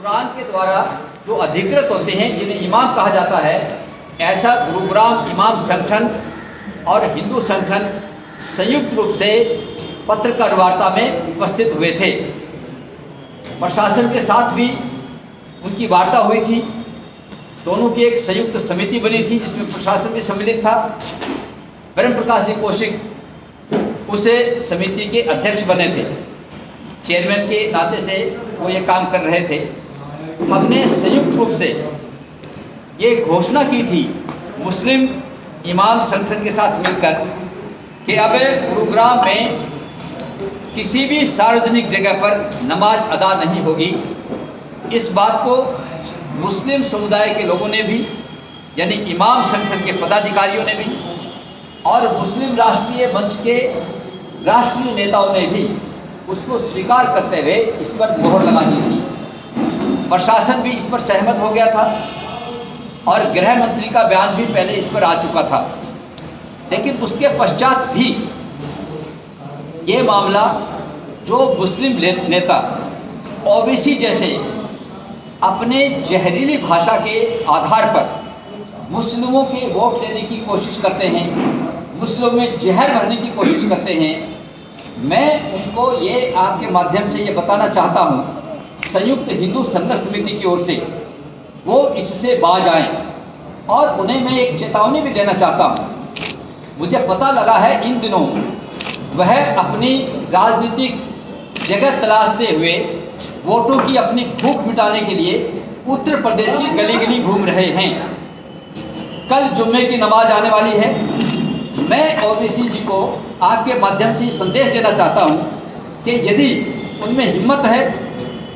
कुरान के द्वारा जो अधिकृत होते हैं, जिन्हें इमाम कहा जाता है, ऐसा गुरुग्राम इमाम संगठन और हिंदू संगठन संयुक्त रूप से पत्रकार वार्ता में उपस्थित हुए थे। प्रशासन के साथ भी उनकी वार्ता हुई थी। दोनों की एक संयुक्त समिति बनी थी जिसमें प्रशासन भी सम्मिलित था। ब्रह्म प्रकाश जी कौशिक उसे समिति के अध्यक्ष बने थे। चेयरमैन के नाते से वो ये काम कर रहे थे। हमने संयुक्त रूप से ये घोषणा की थी मुस्लिम इमाम संगठन के साथ मिलकर कि अब गुरुग्राम में किसी भी सार्वजनिक जगह पर नमाज अदा नहीं होगी। इस बात को मुस्लिम समुदाय के लोगों ने भी, यानी इमाम संगठन के पदाधिकारियों ने भी और मुस्लिम राष्ट्रीय मंच के राष्ट्रीय नेताओं ने भी उसको स्वीकार करते हुए इस पर मोहर लगा दी थी। प्रशासन भी इस पर सहमत हो गया था और गृह मंत्री का बयान भी पहले इस पर आ चुका था। लेकिन उसके पश्चात भी ये मामला जो मुस्लिम नेता ओबीसी जैसे अपने जहरीली भाषा के आधार पर मुस्लिमों के वोट लेने की कोशिश करते हैं, मुस्लिमों में जहर भरने की कोशिश करते हैं, मैं उनको ये आपके माध्यम से ये बताना चाहता हूँ, संयुक्त हिंदू संघर्ष समिति की ओर से वो इससे बाज आएं और उन्हें मैं एक चेतावनी भी देना चाहता हूँ। मुझे पता लगा है इन दिनों वह अपनी राजनीतिक जगह तलाशते हुए वोटों की अपनी भूख मिटाने के लिए उत्तर प्रदेश की गली गली घूम रहे हैं। कल जुम्मे की नमाज आने वाली है। मैं ओबीसी जी को आपके माध्यम से संदेश देना चाहता हूँ कि यदि उनमें हिम्मत है,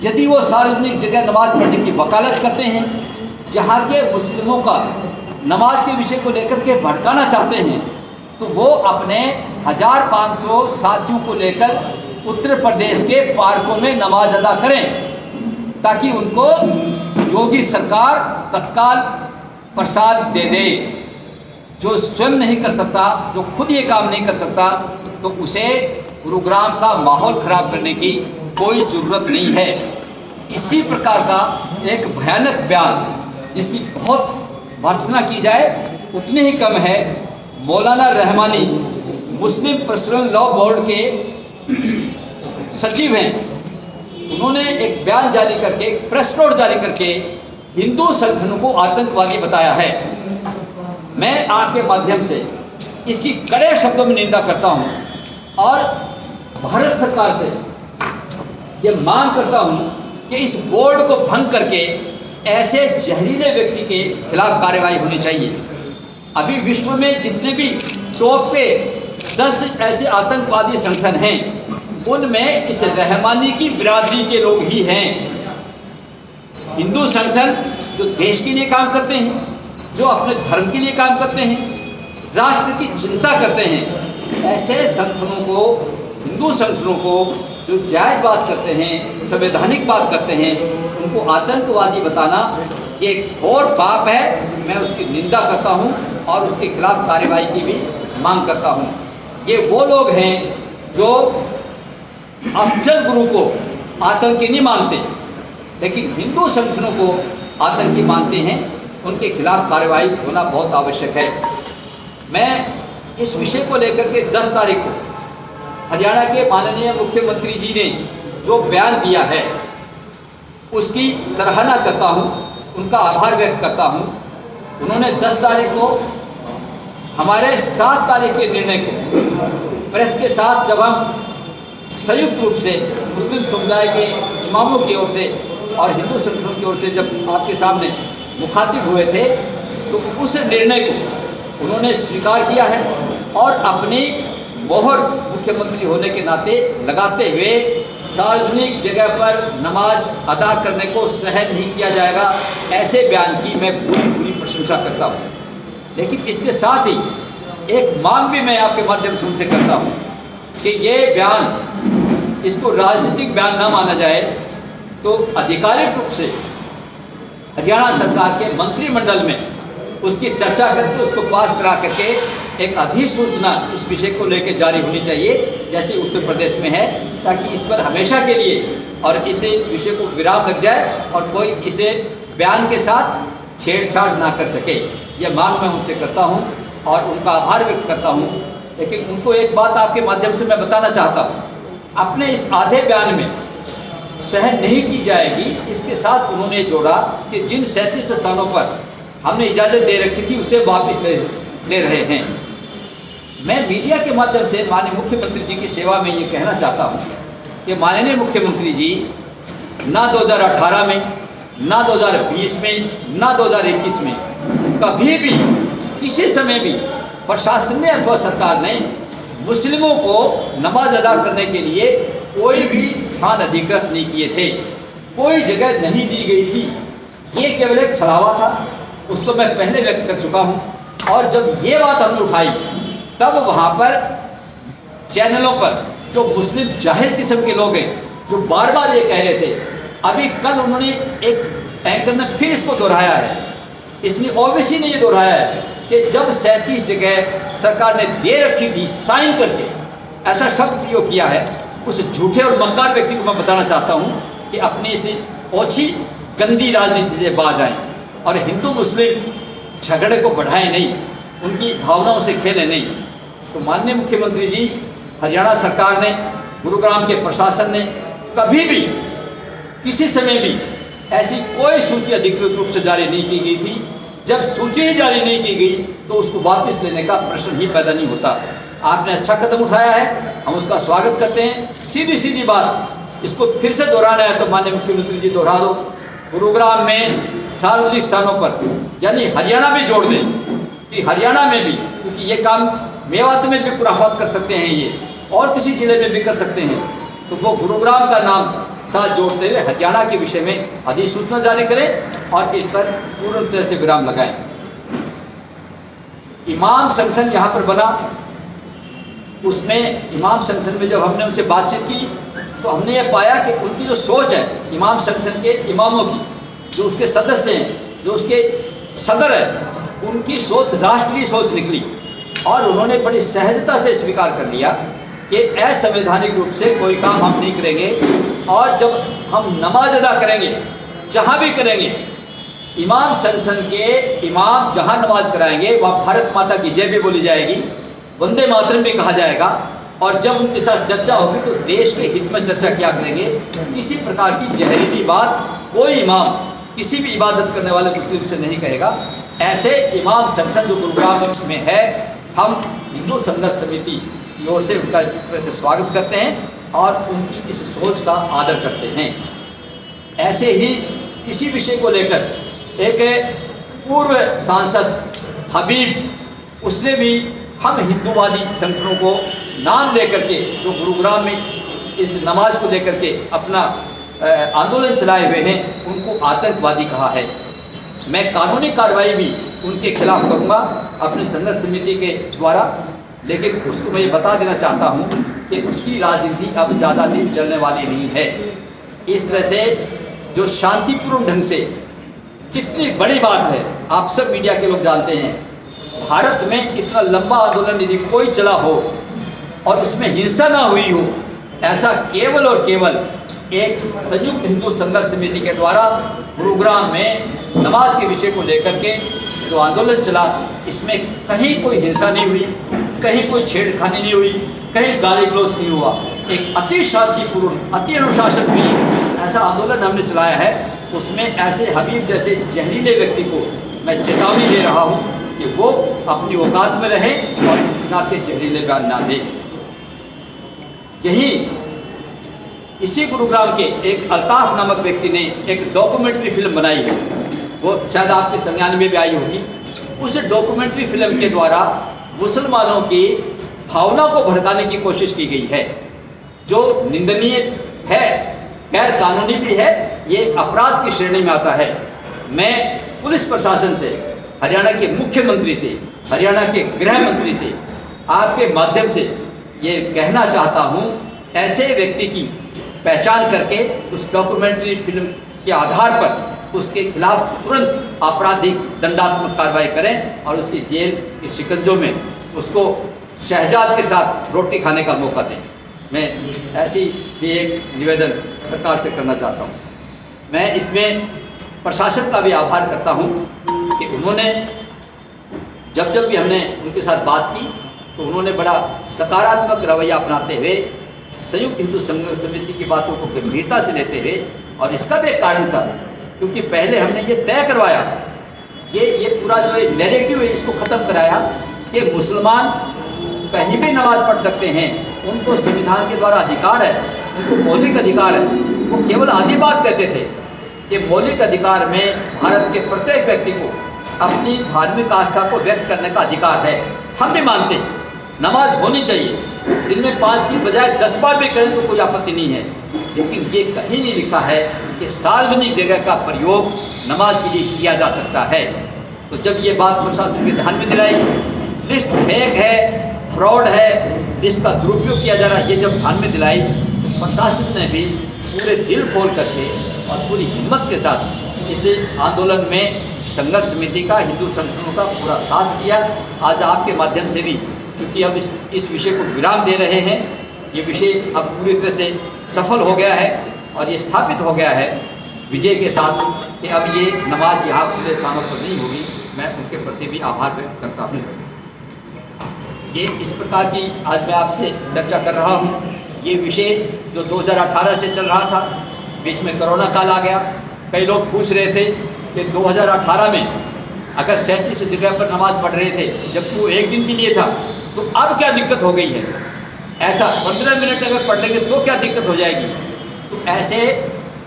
यदि वो सार्वजनिक जगह नमाज पढ़ने की वकालत करते हैं, जहाँ के मुस्लिमों का नमाज के विषय को लेकर के भड़काना चाहते हैं, तो वो अपने 1500 साथियों को लेकर उत्तर प्रदेश के पार्कों में नमाज अदा करें, ताकि उनको योगी सरकार तत्काल प्रसाद दे दे। जो स्वयं नहीं कर सकता, जो खुद ये काम नहीं कर सकता, तो उसे गुरुग्राम का माहौल खराब करने की कोई ज़रूरत नहीं है। इसी प्रकार का एक भयानक बयान जिसकी बहुत भर्त्सना की जाए उतनी ही कम है। मौलाना रहमानी मुस्लिम पर्सनल लॉ बोर्ड के सचिव हैं, उन्होंने एक बयान जारी करके, एक प्रेस नोट जारी करके हिंदू संगठनों को आतंकवादी बताया है। मैं आपके माध्यम से इसकी कड़े शब्दों में निंदा करता हूं और भारत सरकार से यह मांग करता हूं कि इस बोर्ड को भंग करके ऐसे जहरीले व्यक्ति के खिलाफ कार्रवाई होनी चाहिए। अभी विश्व में जितने भी टॉप पे 10 ऐसे आतंकवादी संगठन हैं, उनमें इस रहमानी की बिरादरी के लोग ही हैं। हिंदू संगठन जो देश के लिए काम करते हैं, जो अपने धर्म के लिए काम करते हैं, राष्ट्र की चिंता करते हैं, ऐसे संगठनों को, हिंदू संगठनों को जो जायज़ बात करते हैं, संवैधानिक बात करते हैं, उनको आतंकवादी बताना ये घोर पाप है। मैं उसकी निंदा करता हूं और उसके खिलाफ कार्रवाई की भी मांग करता हूं। ये वो लोग हैं जो अफजल गुरु को आतंकी नहीं मानते, लेकिन हिंदू संगठनों को आतंकी मानते हैं। उनके खिलाफ कार्रवाई होना बहुत आवश्यक है। मैं इस विषय को लेकर के 10 तारीख को हरियाणा के माननीय मुख्यमंत्री जी ने जो बयान दिया है उसकी सराहना करता हूं, उनका आभार व्यक्त करता हूं। उन्होंने 10 तारीख को हमारे 7 तारीख के निर्णय को प्रेस के साथ जब हम संयुक्त रूप से मुस्लिम समुदाय के इमामों की ओर से और हिंदू संगठनों की ओर से जब आपके सामने मुखातिब हुए थे, तो उस निर्णय को उन्होंने स्वीकार किया है और अपनी मोहर मुख्यमंत्री होने के नाते लगाते हुए सार्वजनिक जगह पर नमाज अदा करने को सहन नहीं किया जाएगा, ऐसे बयान की मैं पूरी प्रशंसा करता हूँ। लेकिन इसके साथ ही एक मांग भी मैं आपके माध्यम से उनसे करता हूँ कि ये बयान, इसको राजनीतिक बयान ना माना जाए, तो आधिकारिक रूप से हरियाणा सरकार के मंत्रिमंडल में उसकी चर्चा करके उसको पास करा करके एक अधिसूचना इस विषय को लेकर जारी होनी चाहिए जैसे उत्तर प्रदेश में है, ताकि इस पर हमेशा के लिए और इसे विषय को विराम लग जाए और कोई इसे बयान के साथ छेड़छाड़ ना कर सके। यह मांग मैं उनसे करता हूं और उनका आभार व्यक्त करता हूं। लेकिन उनको एक बात आपके माध्यम से मैं बताना चाहता हूं, अपने इस आधे बयान में सहन नहीं की जाएगी, इसके साथ उन्होंने जोड़ा कि जिन 37 स्थानों पर हमने इजाज़त दे रखी थी उसे वापस ले रहे हैं। मैं मीडिया के माध्यम से माननीय मुख्यमंत्री जी की सेवा में ये कहना चाहता हूँ कि माननीय मुख्यमंत्री जी ना 2018 में, ना 2020 में, ना 2021 में कभी भी किसी समय भी प्रशासन ने अथवा सरकार ने मुस्लिमों को नमाज अदा करने के लिए कोई भी स्थान अधिकृत नहीं किए थे, कोई जगह नहीं दी गई थी। ये केवल एक छलावा था, उसको मैं पहले व्यक्त कर चुका हूँ। और जब ये बात हमने उठाई तब वहाँ पर चैनलों पर जो मुस्लिम जाहिल किस्म के लोग हैं जो बार बार ये कह रहे थे, अभी कल उन्होंने एक एंकर ने फिर इसको दोहराया है, इसने ओबीसी ने ये दोहराया है कि जब 37 जगह सरकार ने दे रखी थी साइन करके, ऐसा शब्द प्रयोग किया है। उस झूठे और मक्कार व्यक्ति को मैं बताना चाहता हूँ कि अपनी इस ओछी गंदी राजनीति से बाज आए और हिंदू मुस्लिम झगड़े को बढ़ाएं नहीं, उनकी भावनाओं से खेलें नहीं। तो माननीय मुख्यमंत्री जी, हरियाणा सरकार ने, गुरुग्राम के प्रशासन ने कभी भी किसी समय भी ऐसी कोई सूची अधिकृत रूप से जारी नहीं की गई थी। जब सूची ही जारी नहीं की गई तो उसको वापस लेने का प्रश्न ही पैदा नहीं होता। आपने अच्छा कदम उठाया है, हम उसका स्वागत करते हैं। सीधी सीधी बात, इसको फिर से दोहराना है तो माननीय मुख्यमंत्री जी दोहरा दो। गुरुग्राम में सार्वजनिक स्थानों पर, यानी हरियाणा भी जोड़ दें कि हरियाणा में भी, क्योंकि ये काम मेवात में भी खुराफात कर सकते हैं ये, और किसी जिले में भी कर सकते हैं, तो वो गुरुग्राम का नाम साथ जोड़ते हुए हरियाणा के विषय में अधिसूचना जारी करें और इन पर पूर्ण तरह से विराम लगाएं। इमाम संगठन यहाँ पर बना, उसमें इमाम संगठन में जब हमने उनसे बातचीत की तो हमने ये पाया कि उनकी जो सोच है इमाम संगठन के इमामों की, जो उसके सदस्य हैं, जो उसके सदर हैं, उनकी सोच राष्ट्रीय सोच निकली और उन्होंने बड़ी सहजता से स्वीकार कर लिया कि असंवैधानिक रूप से कोई काम हम नहीं करेंगे और जब हम नमाज अदा करेंगे, जहाँ भी करेंगे, इमाम संगठन के इमाम जहाँ नमाज कराएंगे वहाँ भारत माता की जय भी बोली जाएगी, वंदे मातरम भी कहा जाएगा। और जब उनके साथ चर्चा होगी तो देश के हित में चर्चा किया करेंगे। किसी प्रकार की जहरीली बात कोई इमाम किसी भी इबादत करने वाले मुस्लिम से नहीं कहेगा। ऐसे इमाम संगठन जो गुरुग्राम में है, हम हिंदू संघर्ष समिति की ओर से उनका इस तरह से स्वागत करते हैं और उनकी इस सोच का आदर करते हैं। ऐसे ही इसी विषय को लेकर एक पूर्व सांसद हबीब, उसने भी हम हिंदूवादी संगठनों को नाम लेकर के जो गुरुग्राम में इस नमाज को लेकर के अपना आंदोलन चलाए हुए हैं, उनको आतंकवादी कहा है। मैं कानूनी कार्रवाई भी उनके खिलाफ करूंगा अपनी संघर्ष समिति के द्वारा, लेकिन उसको मैं ये बता देना चाहता हूं कि उसकी राजनीति अब ज़्यादा दिन चलने वाली नहीं है। इस तरह से जो शांतिपूर्ण ढंग से, कितनी बड़ी बात है, आप सब मीडिया के लोग जानते हैं, भारत में इतना लंबा आंदोलन यदि कोई चला हो और उसमें हिंसा ना हुई हो, ऐसा केवल और केवल एक संयुक्त हिंदू संघर्ष समिति के द्वारा गुरुग्राम में नमाज के विषय को लेकर के जो आंदोलन चला, इसमें कहीं कोई हिंसा नहीं हुई, कहीं कोई छेड़खानी नहीं हुई, कहीं गाली गलौज नहीं हुआ। एक अति शांतिपूर्ण, अति अनुशासन में ऐसा आंदोलन हमने चलाया है। उसमें ऐसे हबीब जैसे जहरीले व्यक्ति को मैं चेतावनी दे रहा हूँ कि वो अपनी औकात में रहें और इस प्रकार के जहरीले बयान ना दें। यही इसी गुरुग्राम के एक अल्ताफ नामक व्यक्ति ने एक डॉक्यूमेंट्री फिल्म बनाई है, वो शायद आपके संज्ञान में भी आई होगी। उस डॉक्यूमेंट्री फिल्म के द्वारा मुसलमानों की भावना को भड़काने की कोशिश की गई है, जो निंदनीय है, गैर कानूनी भी है, ये अपराध की श्रेणी में आता है। मैं पुलिस प्रशासन से, हरियाणा के मुख्यमंत्री से, हरियाणा के गृह मंत्री से आपके माध्यम से ये कहना चाहता हूँ, ऐसे व्यक्ति की पहचान करके उस डॉक्यूमेंट्री फिल्म के आधार पर उसके खिलाफ तुरंत आपराधिक दंडात्मक कार्रवाई करें और उसकी जेल के शिकंजों में उसको शहजाद के साथ रोटी खाने का मौका दें। मैं ऐसी भी एक निवेदन सरकार से करना चाहता हूँ। मैं इसमें प्रशासन का भी आभार करता हूँ कि उन्होंने जब भी हमने उनके साथ बात की तो उन्होंने बड़ा सकारात्मक रवैया अपनाते हुए संयुक्त हिंदू संघर्ष समिति की बातों को गंभीरता से लेते हुए, और इसका भी एक कारण था क्योंकि पहले हमने ये तय करवाया, ये पूरा जो नैरेटिव है इसको ख़त्म कराया कि मुसलमान कहीं भी नमाज पढ़ सकते हैं, उनको संविधान के द्वारा अधिकार है, उनको मौलिक अधिकार है। वो केवल आधी बात कहते थे कि मौलिक अधिकार में भारत के प्रत्येक व्यक्ति को अपनी धार्मिक आस्था को व्यक्त करने का अधिकार है। हम भी मानते हैं नमाज होनी चाहिए, दिन में 5 की बजाय 10 बार भी करें तो कोई आपत्ति नहीं है, लेकिन ये कहीं नहीं लिखा है कि सार्वजनिक जगह का प्रयोग नमाज के लिए किया जा सकता है। तो जब ये बात प्रशासन के ध्यान में दिलाई, लिस्ट फेक है, फ्रॉड है, लिस्ट का दुरुपयोग किया जा रहा है, ये जब ध्यान में दिलाई तो प्रशासन ने भी पूरे दिल खोल करके और पूरी हिम्मत के साथ इस आंदोलन में संघर्ष समिति का, हिंदू संगठनों का पूरा साथ दिया। आज आपके माध्यम से भी चूँकि अब इस विषय को विराम दे रहे हैं, ये विषय अब पूरी तरह से सफल हो गया है और ये स्थापित हो गया है विजय के साथ कि अब ये नमाज यहाँ खुले स्थानों पर नहीं होगी। मैं उनके प्रति भी आभार व्यक्त करता हूँ। ये इस प्रकार की आज मैं आपसे चर्चा कर रहा हूँ। ये विषय जो 2018 से चल रहा था, बीच में कोरोना काल आ गया। कई लोग पूछ रहे थे कि 2018 में अगर 37 जगह पर नमाज पढ़ रहे थे जबकि वो एक दिन के लिए था, तो अब क्या दिक्कत हो गई है? ऐसा 15 मिनट अगर पढ़ लेंगे तो क्या दिक्कत हो जाएगी? तो ऐसे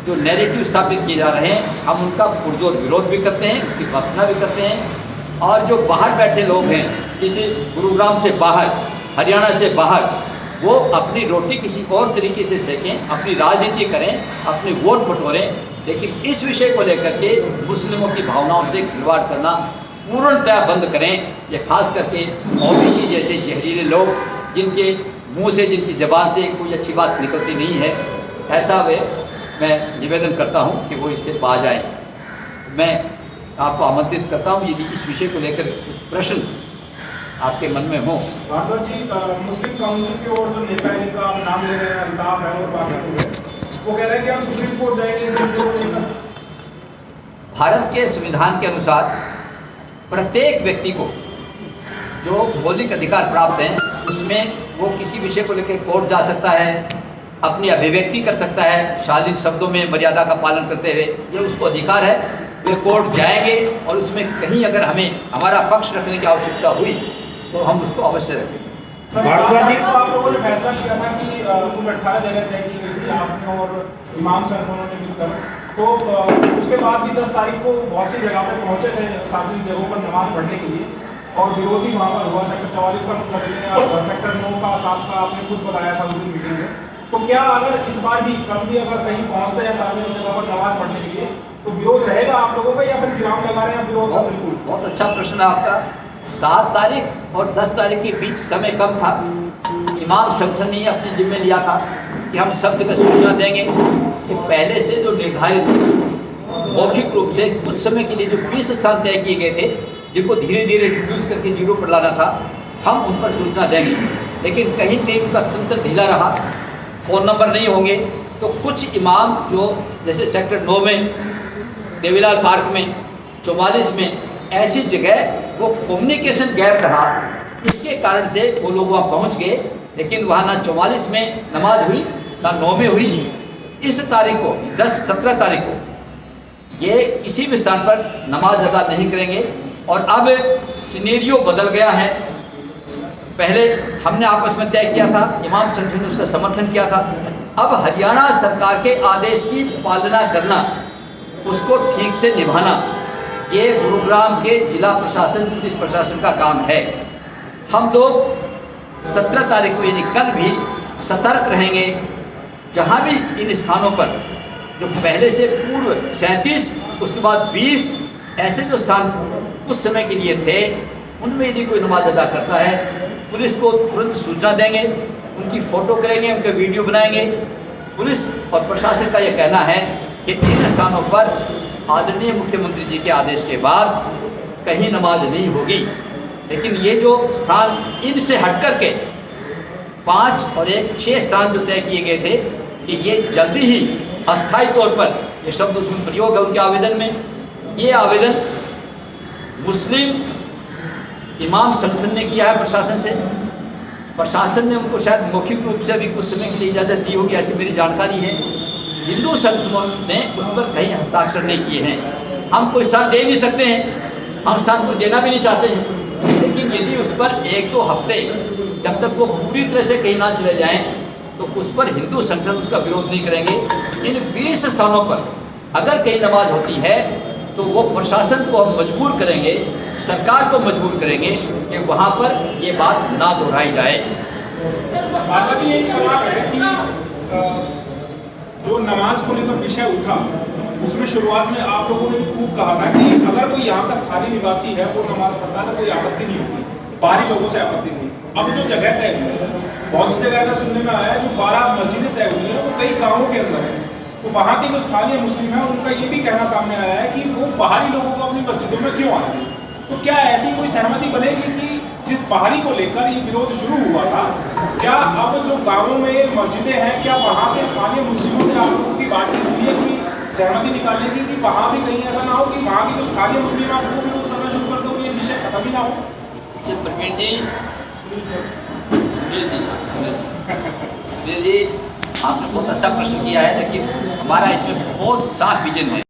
जो नैरेटिव स्थापित किए जा रहे हैं, हम उनका पुरजोर विरोध भी करते हैं, उसकी भर्त्सना भी करते हैं। और जो बाहर बैठे लोग हैं, इस गुरुग्राम से बाहर, हरियाणा से बाहर, वो अपनी रोटी किसी और तरीके से सेकें, अपनी राजनीति करें, अपने वोट बटोरें, लेकिन इस विषय को लेकर के मुस्लिमों की भावनाओं से खिलवाड़ करना पूर्णतः बंद करें। ये खास करके ओबीसी जैसे जहरीले लोग, जिनके मुंह से, जिनकी ज़बान से कोई अच्छी बात निकलती नहीं है, ऐसा मैं निवेदन करता हूं कि वो इससे बाज आए। मैं आपको आमंत्रित करता हूं, यदि इस विषय को लेकर कुछ प्रश्न आपके मन में हो। भारद्वाज जी, मुस्लिम काउंसिल की ओर जो नेता है, इनका नाम ले रहे हैं, अल्ताफ है और बाकी लोग, वो कह रहे हैं कि हम सुप्रीम कोर्ट जाएंगे इस मुद्दे को लेकर। भारत के संविधान के अनुसार प्रत्येक व्यक्ति को जो मौलिक अधिकार प्राप्त हैं, उसमें वो किसी विषय को लेकर कोर्ट जा सकता है, अपनी अभिव्यक्ति कर सकता है, शालीन शब्दों में मर्यादा का पालन करते हुए, ये उसको अधिकार है। वे कोर्ट जाएंगे और उसमें कहीं अगर हमें हमारा पक्ष रखने की आवश्यकता हुई तो हम उसको अवश्य रखेंगे। आप लोगों ने फैसला किया था कि कुल 18 जगह तय की गई थी आपने और इमाम संगठनों ने मिलकर, तो उसके बाद भी 10 तारीख को बहुत सी जगह पर पहुंचे थे, सार्वजनिक जगहों पर नमाज पढ़ने के लिए, और विरोध भी वहाँ पर हुआ। सेक्टर 44 का मुद्दा, सेक्टर 9 का, 7 का आपने खुद बताया था उस दिन मीटिंग में। तो क्या अगर इस बार भी कल भी अगर कहीं पहुँचते हैं सार्वजनिक जगह पर नमाज पढ़ने के लिए, तो विरोध रहेगा आप लोगों का या फिर विराम लगा रहे हैं विरोध? बिल्कुल, बहुत अच्छा प्रश्न है आपका। 7 तारीख और 10 तारीख के बीच समय कम था। इमाम संगठन ने अपने जिम्मे लिया था कि हम सब जगह सूचना देंगे कि पहले से जो निर्धारित मौखिक रूप से कुछ समय के लिए जो 20 स्थान तय किए गए थे, जिनको धीरे धीरे रिड्यूस करके 0 पर लाना था, हम उन पर सूचना देंगे। लेकिन कहीं कहीं उनका तंत्र ढीला रहा, फ़ोन नंबर नहीं होंगे, तो कुछ इमाम जो जैसे सेक्टर 9 में, देवीलाल पार्क में, 44 में, ऐसी जगह वो कम्युनिकेशन गैप रहा, इसके कारण से वो लोग वहाँ पहुँच गए, लेकिन वहाँ ना 44 में नमाज हुई ना 9 में हुई। इस तारीख को 17 तारीख को ये किसी भी स्थान पर नमाज अदा नहीं करेंगे। और अब सिनेरियो बदल गया है। पहले हमने आपस में तय किया था, इमाम संगठन ने उसका समर्थन किया था। अब हरियाणा सरकार के आदेश की पालना करना, उसको ठीक से निभाना, ये गुरुग्राम के जिला प्रशासन, पुलिस प्रशासन का काम है। हम लोग 17 तारीख को यानी कल भी सतर्क रहेंगे। जहाँ भी इन स्थानों पर जो पहले से पूर्व 37, उसके बाद 20 ऐसे जो स्थान उस समय के लिए थे, उनमें यदि कोई नमाज अदा करता है, पुलिस को तुरंत सूचना देंगे, उनकी फ़ोटो करेंगे, उनके वीडियो बनाएंगे। पुलिस और प्रशासन का यह कहना है कि इन स्थानों पर आदरणीय मुख्यमंत्री जी के आदेश के बाद कहीं नमाज नहीं होगी। लेकिन ये जो स्थान इनसे हट कर के 5 और 1 6 स्थान जो तय किए गए थे कि ये जल्दी ही अस्थायी तौर पर, ये शब्द उसमें प्रयोग है उनके आवेदन में, ये आवेदन मुस्लिम इमाम संगठन ने किया है प्रशासन से। प्रशासन ने उनको शायद मौखिक रूप से अभी कुछ समय के लिए इजाज़त दी होगी, ऐसी मेरी जानकारी है। हिंदू संगठनों ने उस पर कहीं हस्ताक्षर नहीं किए हैं। हम कोई स्थान दे नहीं सकते हैं, हम स्थान को देना भी नहीं चाहते हैं, लेकिन यदि उस पर 1-2 हफ्ते जब तक वो पूरी तरह से कहीं ना चले जाएं तो उस पर हिंदू संगठन उसका विरोध नहीं करेंगे। इन 20 स्थानों पर अगर कहीं नमाज होती है तो वो प्रशासन को हम मजबूर करेंगे, सरकार को मजबूर करेंगे कि वहाँ पर ये बात ना दोहराई जाए। भाजपा की एक सवाल है कि जो नमाज को लेकर विषय उठा उसमें शुरुआत में आप लोगों ने भी खूब कहा था कि अगर कोई यहाँ का स्थानीय निवासी है वो नमाज पढ़ता है तो कोई आपत्ति नहीं होगी, बाहरी लोगों से आपत्ति नहीं। अब जो जगह तय हुई है, बहुत सी जगह ऐसा सुनने में आया है जो 12 मस्जिदें तय हुई है वो कई गाँवों के अंदर है, तो वहाँ के जो स्थानीय मुस्लिम हैं उनका ये भी कहना सामने आया है कि वो बाहरी लोगों को अपनी मस्जिदों में क्यों आने दें। तो क्या ऐसी कोई सहमति बनेगी कि जिस बाहरी को लेकर ये विरोध शुरू हुआ था, क्या अब जो गाँवों में मस्जिदें हैं क्या वहाँ के स्थानीय मुस्लिमों से आप लोगों की बातचीत हुई है कि सहमति निकालने की कि वहाँ भी कहीं ऐसा ना हो कि वहाँ के जो स्थानीय मुस्लिम आप वो विरोध करना शुरू कर दो, ये विषय खत्म ही ना हो। प्रवीण जी, सुनील जी, आपने बहुत अच्छा प्रश्न किया है, लेकिन हमारा इसमें बहुत साफ विजन है।